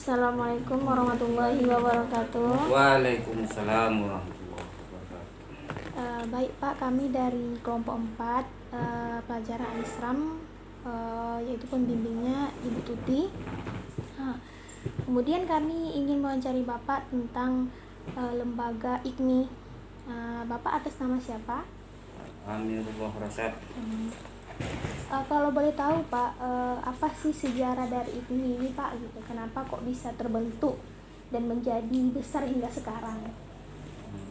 Assalamualaikum warahmatullahi wabarakatuh. Waalaikumsalam warahmatullahi wabarakatuh. Baik Pak, kami dari kelompok 4 pelajaran Al-Islam, yaitu pembimbingnya Ibu Tuti. Kemudian kami ingin mewawancari Bapak tentang lembaga IKMI. Bapak atas nama siapa? Amirullah Rasad. Kalau boleh tahu Pak, apa sih sejarah dari IKMI ini Pak? Gitu. Kenapa kok bisa terbentuk dan menjadi besar hingga sekarang?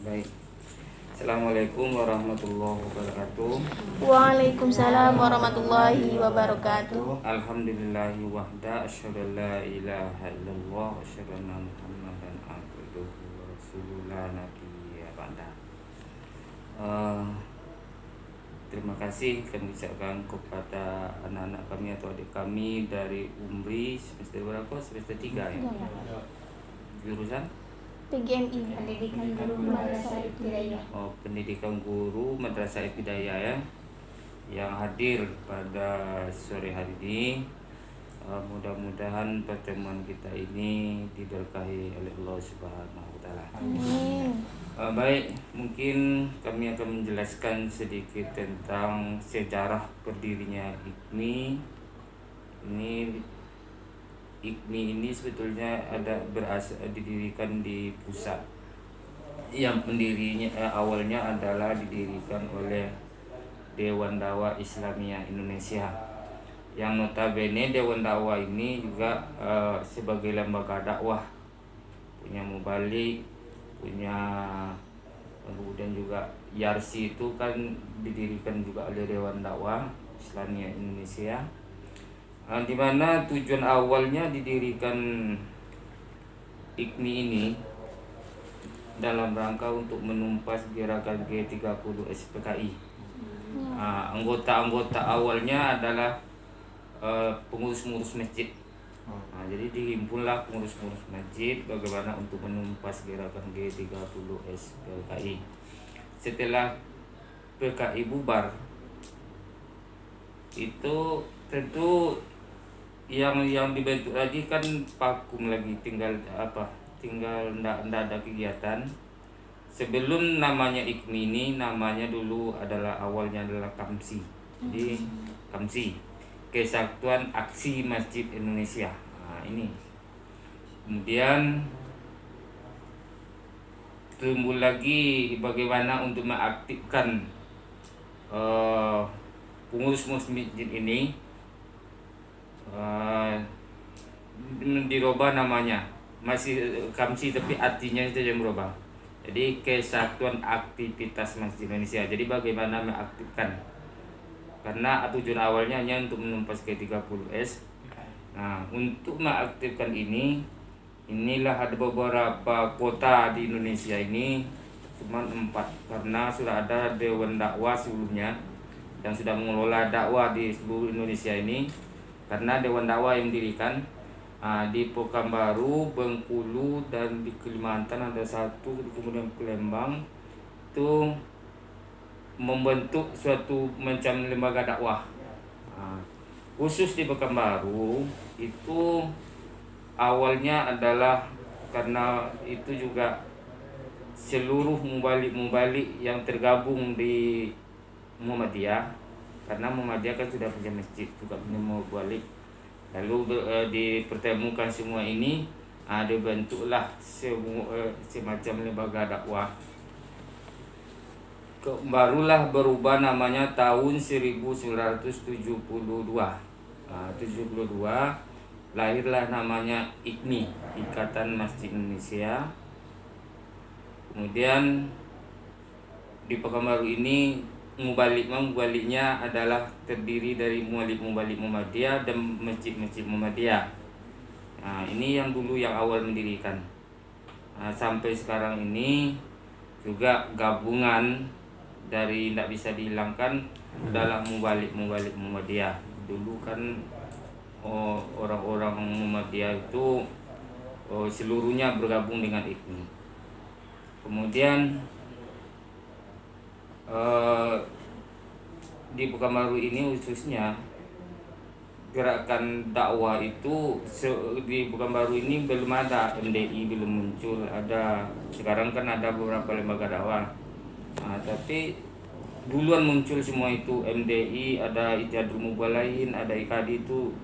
Baik. Assalamualaikum warahmatullahi wabarakatuh. Waalaikumsalam warahmatullahi wabarakatuh. Alhamdulillahi wahda asyhadu an la ilaha illallah wa asyhadu anna Muhammadan abduhu wa rasuluhu la nabiyya ba'da. Terima kasih kami ucapkan kepada anak-anak kami atau adik kami dari Umri semester berapa? Semester 3 ya. Jurusan PGMI, Pendidikan Guru Madrasah Ibtidaiyah. Pendidikan Guru Madrasah Ibtidaiyah ya, yang hadir pada sore hari ini. Mudah-mudahan pertemuan kita ini diberkahi oleh Allah Subhanahu wa taala. Amin. Baik, mungkin kami akan menjelaskan sedikit tentang sejarah berdirinya IKMI. IKMI ini sebetulnya didirikan di pusat. Yang pendirinya awalnya adalah didirikan oleh Dewan Dakwah Islamiyah Indonesia. Yang notabene Dewan Dakwah ini juga sebagai lembaga dakwah, punya mubalik, punya, kemudian juga YARSI itu kan didirikan juga oleh Dewan Dakwah Islamiyah Indonesia. Di mana tujuan awalnya didirikan IKMI ini dalam rangka untuk menumpas gerakan G30 SPKI. Anggota-anggota awalnya adalah pengurus-pengurus masjid. Jadi dihimpunlah pengurus-pengurus masjid bagaimana untuk menumpas gerakan G30 SPKI. Setelah PKI bubar, itu tentu yang dibentuk lagi kan vakum lagi, tinggal ndak ada kegiatan. Sebelum namanya IKMI ini, namanya dulu awalnya adalah KAMSI. Jadi KAMSI, Kesatuan Aksi Masjid Indonesia. Ini kemudian tumbuh lagi bagaimana untuk mengaktifkan pengurus-pengurus masjid ini. Dirubah namanya, masih KAMSI tapi artinya itu yang berubah. Jadi Kesatuan Aktivitas Masjid Indonesia. Jadi bagaimana mengaktifkan, karena tujuan awalnya hanya untuk menumpas G30S. Untuk mengaktifkan inilah ada beberapa kota di Indonesia ini, cuma 4, karena sudah ada Dewan Dakwah sebelumnya yang sudah mengelola dakwah di seluruh Indonesia ini. Karena Dewan Dakwah yang didirikan di Pekanbaru, Bengkulu, dan di Kalimantan ada 1, kemudian Palembang, itu membentuk suatu macam lembaga dakwah. Khusus di Pekanbaru itu awalnya adalah karena itu juga seluruh mubalik yang tergabung di Muhammadiyah, karena Muhammadiyah kan sudah punya masjid juga punya mubalik, lalu dipertemukan semua ini, dibentuklah semacam lembaga dakwah. Barulah berubah namanya tahun 1972. 72 lahirlah namanya IKMI, Ikatan Masjid Indonesia. Kemudian di Pekanbaru ini mubaliknya adalah terdiri dari mubalik Muhammadiyah dan masjid-masjid Muhammadiyah. Ini yang dulu yang awal mendirikan. Sampai sekarang ini juga gabungan dari tidak bisa dihilangkan adalah mubalik Muhammadiyah. Dulu kan orang-orang Muhammadiyah itu seluruhnya bergabung dengan IKMI. Kemudian di Pekanbaru ini khususnya gerakan dakwah itu di Pekanbaru ini belum ada, MDI belum muncul. Ada sekarang kan ada beberapa lembaga dakwah. Nah, tapi duluan muncul semua itu, MDI, ada Ittihadul Mubalaghine, ada IKADI, itu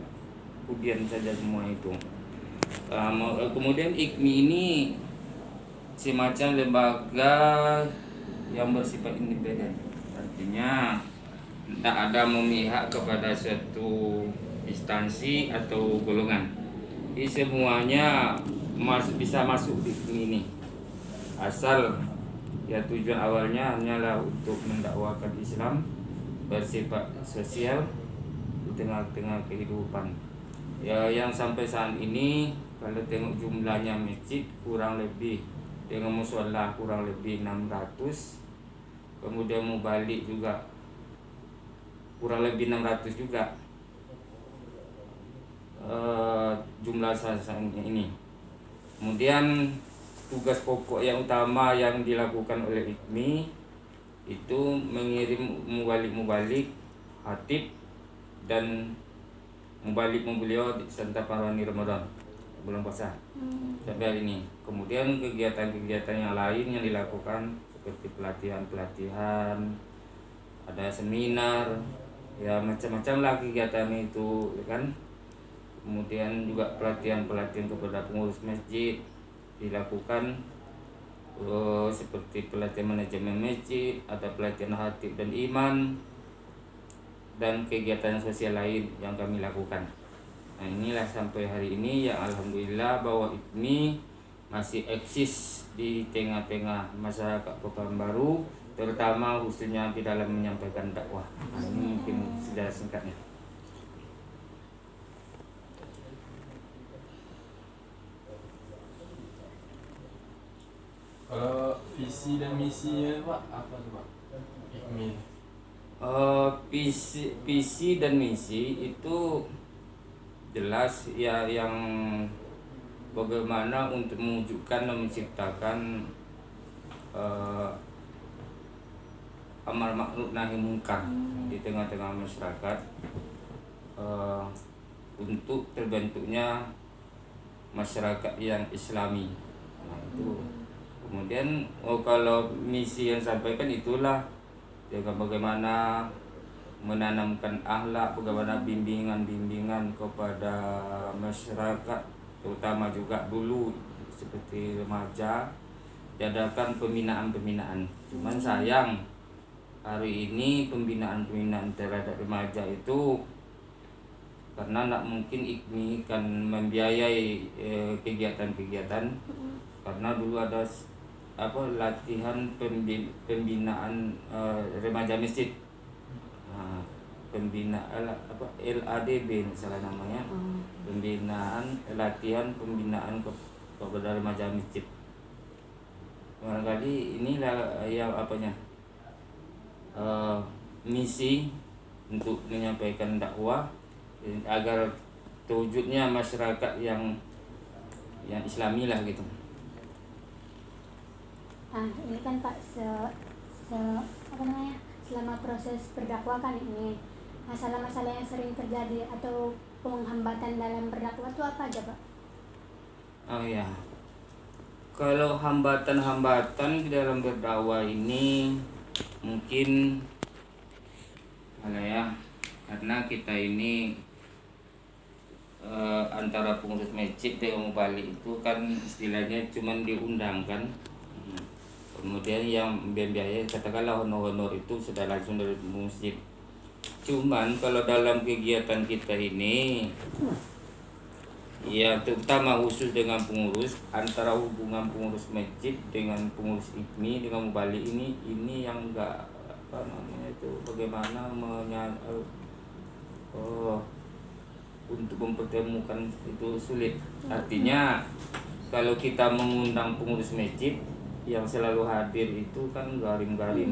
kemudian saja semua itu. Kemudian IKMI ini semacam lembaga yang bersifat independen, artinya tidak ada memihak kepada suatu instansi atau golongan. Jadi semuanya bisa masuk di ini, asal ya tujuan awalnya hanyalah untuk mendakwakan Islam bersifat sosial di tengah-tengah kehidupan. Ya, yang sampai saat ini kalau tengok jumlahnya masjid kurang lebih, dengan mushola kurang lebih 600, kemudian mubalik juga kurang lebih 600 juga jumlah sasarannya ini. Kemudian tugas pokok yang utama yang dilakukan oleh IKMI itu mengirim mubalik, khatib, dan mubalik beliau di Santa Parwani Ramadan bulan puasa sampai hari ini. Kemudian kegiatan-kegiatan yang lain yang dilakukan seperti pelatihan, ada seminar, ya macam-macam lah kegiatan itu, ya kan. Kemudian juga pelatihan kepada pengurus masjid dilakukan, seperti pelatihan manajemen masjid, ada pelatihan khatib dan imam, dan kegiatan sosial lain yang kami lakukan. Nah, inilah sampai hari ini yang alhamdulillah bahwa IKMI masih eksis di tengah-tengah masyarakat Pekanbaru, terutama khususnya di dalam menyampaikan dakwah. Nah, ini mungkin secara singkatnya. Kalau visi dan misinya Pak, apa tuh Pak? IKMI. Visi dan misi itu jelas ya, yang bagaimana untuk mewujudkan dan menciptakan amar ma'ruf nahi munkar di tengah-tengah masyarakat, untuk terbentuknya masyarakat yang Islami. Nah, itu. Kemudian kalau misi yang sampaikan itulah juga bagaimana menanamkan akhlak, bagaimana bimbingan kepada masyarakat, terutama juga dulu seperti remaja, diadakan pembinaan. Cuman sayang hari ini pembinaan terhadap remaja itu karena tidak mungkin IKMI kan membiayai kegiatan-kegiatan, karena dulu ada latihan pembinaan remaja masjid. Nah, pembinaan LADB salah namanya, latihan pembinaan kepada remaja masjid. Barangkali inilah yang misi untuk menyampaikan dakwah agar terwujudnya masyarakat yang Islami lah gitu. Nah, ini kan Pak selama proses berdakwah kan ini masalah-masalah yang sering terjadi atau penghambatan dalam berdakwah itu apa aja Pak? Oh ya, kalau hambatan-hambatan di dalam berdakwah ini mungkin karena kita ini antara pengurus masjid dengan mubalik itu kan istilahnya cuman diundangkan. Kemudian yang biaya katakanlah honor itu sudah langsung dari masjid. Cuman kalau dalam kegiatan kita ini ya terutama khusus dengan pengurus, antara hubungan pengurus masjid dengan pengurus IKMI dengan mubalik ini yang enggak bagaimana untuk mempertemukan itu sulit. Artinya kalau kita mengundang pengurus masjid yang selalu hadir itu kan garim-garim,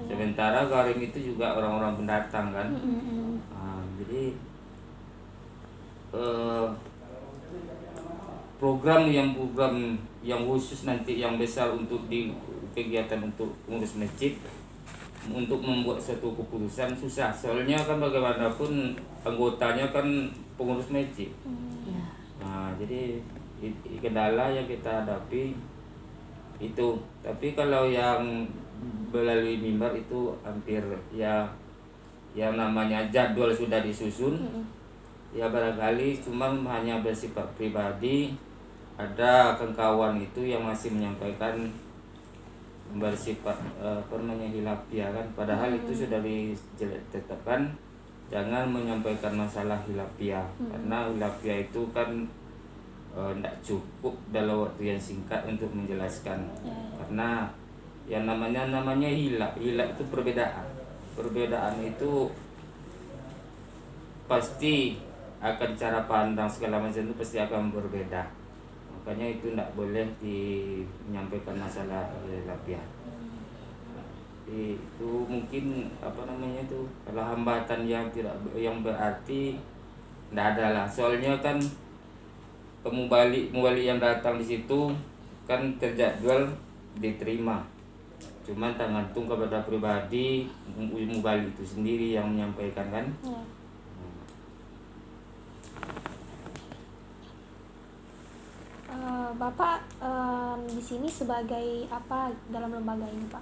sementara garim itu juga orang-orang pendatang kan. Nah, jadi program yang khusus nanti yang besar untuk di kegiatan untuk pengurus masjid untuk membuat suatu keputusan susah, soalnya kan bagaimanapun anggotanya kan pengurus masjid. Ya. Nah, jadi kendala yang kita hadapi itu. Tapi kalau yang melalui mimbar itu hampir ya, yang namanya jadwal sudah disusun. Ya barangkali cuman hanya bersifat pribadi. Ada kawan itu yang masih menyampaikan bersifat hilafiah kan, padahal itu sudah ditetapkan jangan menyampaikan masalah hilafiah, karena hilafiah itu kan tidak cukup dalam waktu yang singkat untuk menjelaskan. Karena yang namanya hilaf itu perbedaan itu pasti akan cara pandang segala macam itu pasti akan berbeda. Makanya itu tidak boleh menyampaikan masalah hilafiah. Itu mungkin kalau hambatan yang berarti tidak ada lah, soalnya kan mubalik yang datang di situ kan terjadwal diterima, cuman tergantung kepada pribadi mubalik itu sendiri yang menyampaikan kan. Bapak di sini sebagai apa dalam lembaga ini, Pak?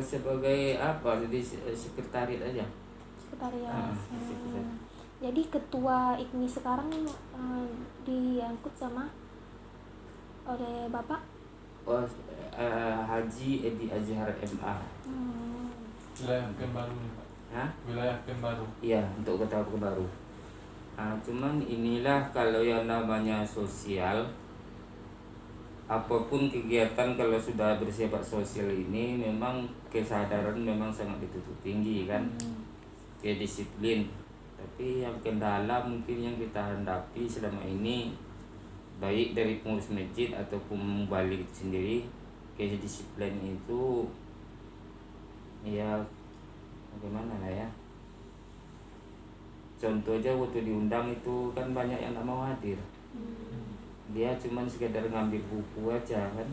Sebagai apa? Jadi sekretariat aja. Sekretariat. Sekretariat. Jadi ketua IKMI sekarang diangkut oleh Bapak? Haji Edi Azhar MA. Wilayah Pekanbaru nih Pak. Hah? Wilayah Pekanbaru. Iya, untuk kota Pekanbaru. Cuman inilah kalau yang namanya sosial, apapun kegiatan kalau sudah bersifat sosial ini memang kesadaran memang sangat dituntut tinggi kan, kedisiplin. Tapi yang kendala mungkin yang kita hadapi selama ini baik dari pengurus masjid ataupun mubalik itu sendiri, kedisiplin itu ya bagaimana lah ya. Contoh aja waktu diundang itu kan banyak yang tak mau hadir. Dia cuma sekedar ngambil buku aja kan,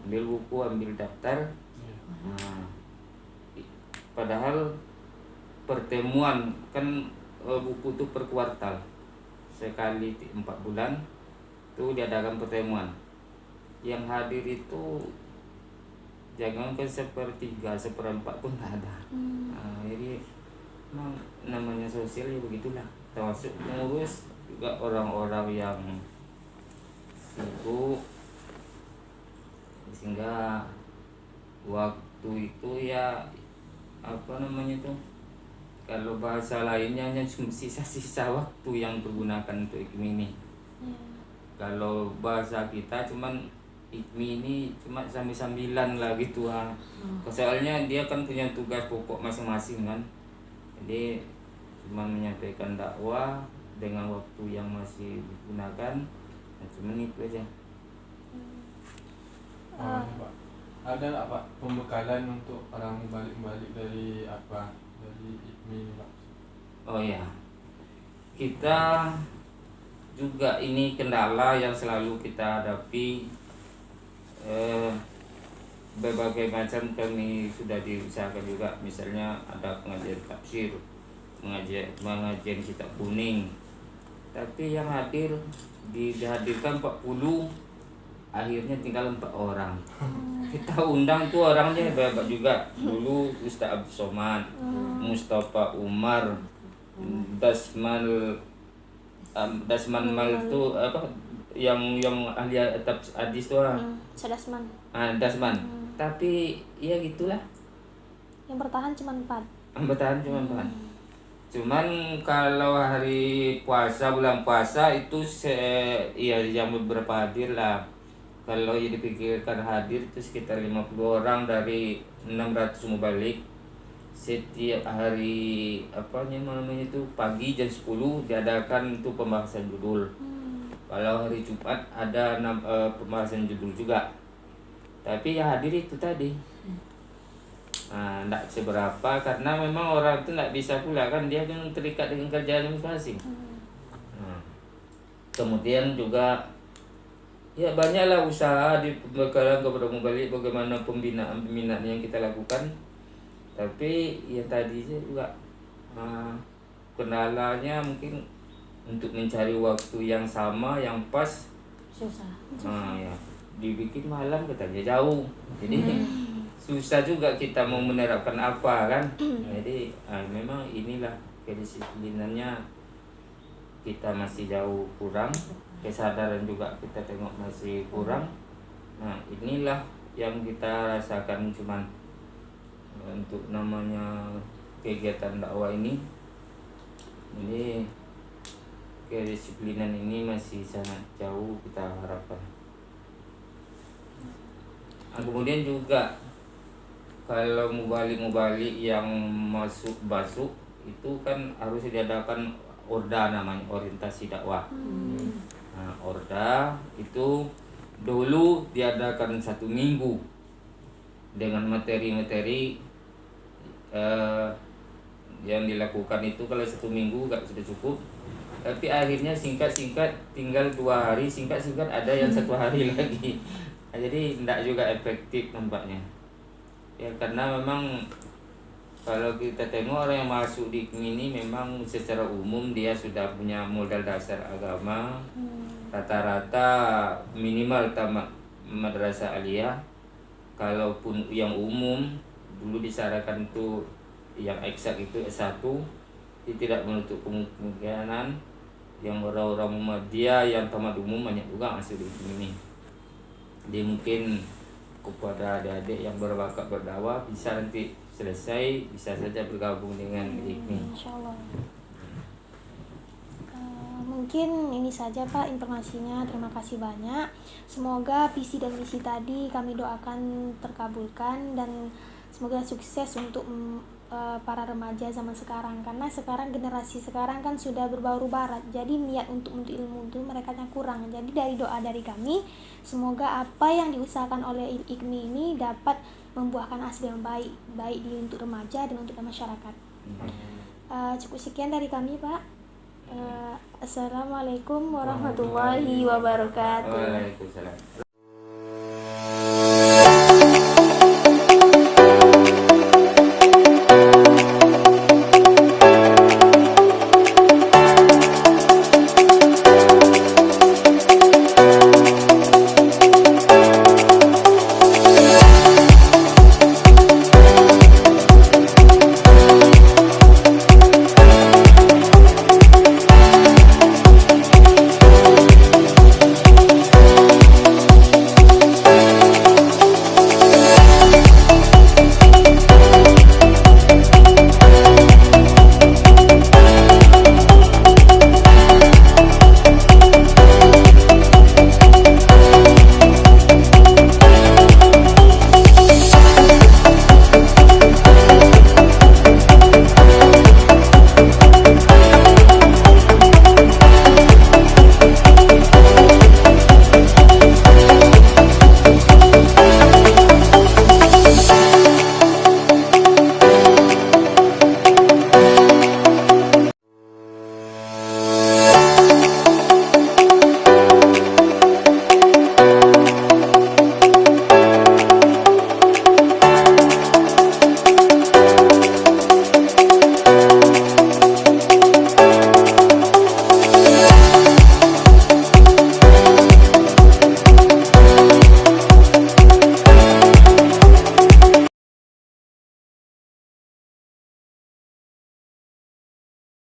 ambil buku, ambil daftar. Nah, padahal pertemuan kan buku itu per kuartal, sekali 4 bulan itu diadakan pertemuan. Yang hadir itu jangankan 1/3, 1/4 pun tak ada. Jadi namanya sosial ya begitulah, termasuk pengurus juga orang-orang yang sibuk, sehingga waktu itu ya kalau bahasa lainnya hanya sisa-sisa waktu yang digunakan untuk IKMI ini. Kalau bahasa kita cuman IKMI ini cuma sambil-sambilan lah gitu. Soalnya dia kan punya tugas pokok masing-masing kan. Jadi cuma menyampaikan dakwah dengan waktu yang masih digunakan, cuma itu aja. Pak, ada nggak Pak pembekalan untuk orang balik dari IKMI ini Pak? Oh ya, kita juga ini kendala yang selalu kita hadapi. Berbagai macam kami sudah diusahakan juga, misalnya ada pengajian tafsir, pengajian kitab kuning, tapi yang dihadirkan 40, akhirnya tinggal 4 orang. Kita undang tuh orangnya hebat juga. Dulu Ustaz Abdul Somad, Mustafa Umar, Dasman Mal tuh apa yang ahli hadis tuh Dasman. Dasman. Tapi ya gitulah. Yang bertahan cuma 4. Bertahan cuma 4. Cuman kalau hari puasa, bulan puasa itu yang beberapa hadir lah. Kalau ya dipikirkan hadir itu sekitar 50 orang dari 600 mubalik. Setiap hari itu pagi jam 10 diadakan itu pembahasan judul. Kalau hari Jumat ada pembahasan judul juga. Tapi yang hadir itu tadi tidak seberapa, karena memang orang itu tidak bisa pula kan, dia kan terikat dengan kerjaan masing-masing. Kemudian juga ya banyaklah usaha di pembekalan kepada mubalik, bagaimana pembinaan yang kita lakukan. Tapi ya tadi saya juga kendalanya mungkin untuk mencari waktu yang sama yang pas. Susah. Ya dibikin malam katanya jauh, jadi susah juga kita mau menerapkan apa kan. Jadi memang inilah kedisiplinannya kita masih jauh kurang, kesadaran juga kita tengok masih kurang. Nah inilah yang kita rasakan cuman untuk namanya kegiatan dakwah ini. Jadi kedisiplinan ini masih sangat jauh kita harapkan. Kemudian juga kalau mubalik yang masuk itu kan harus diadakan orda, namanya orientasi dakwah. Nah, orda itu dulu diadakan 1 minggu dengan materi-materi yang dilakukan itu. Kalau 1 minggu sudah cukup, tapi akhirnya singkat-singkat tinggal 2 hari, singkat-singkat ada yang 1 hari lagi. Nah, jadi tidak juga efektif nampaknya ya, karena memang kalau kita tengok orang yang masuk di ini memang secara umum dia sudah punya modal dasar agama, rata-rata minimal tamat madrasah aliyah. Kalaupun yang umum dulu disarankan itu yang eksak itu S1, tidak menutup kemungkinan yang orang-orang Muhammadiyah yang tamat umum banyak juga masuk di ini. Jadi mungkin kepada adik-adik yang berbakat berdakwah bisa nanti selesai bisa saja bergabung dengan IKMI. Insyaallah. Mungkin ini saja Pak informasinya. Terima kasih banyak. Semoga visi dan misi tadi kami doakan terkabulkan dan semoga sukses untuk para remaja zaman sekarang, karena sekarang generasi sekarang kan sudah berbau barat, jadi niat untuk ilmu itu mereka kurang. Jadi dari doa dari kami, semoga apa yang diusahakan oleh IKMI ini dapat membuahkan hasil yang baik untuk remaja dan untuk masyarakat. Cukup sekian dari kami Pak. Assalamualaikum warahmatullahi wabarakatuh. Waalaikumsalam.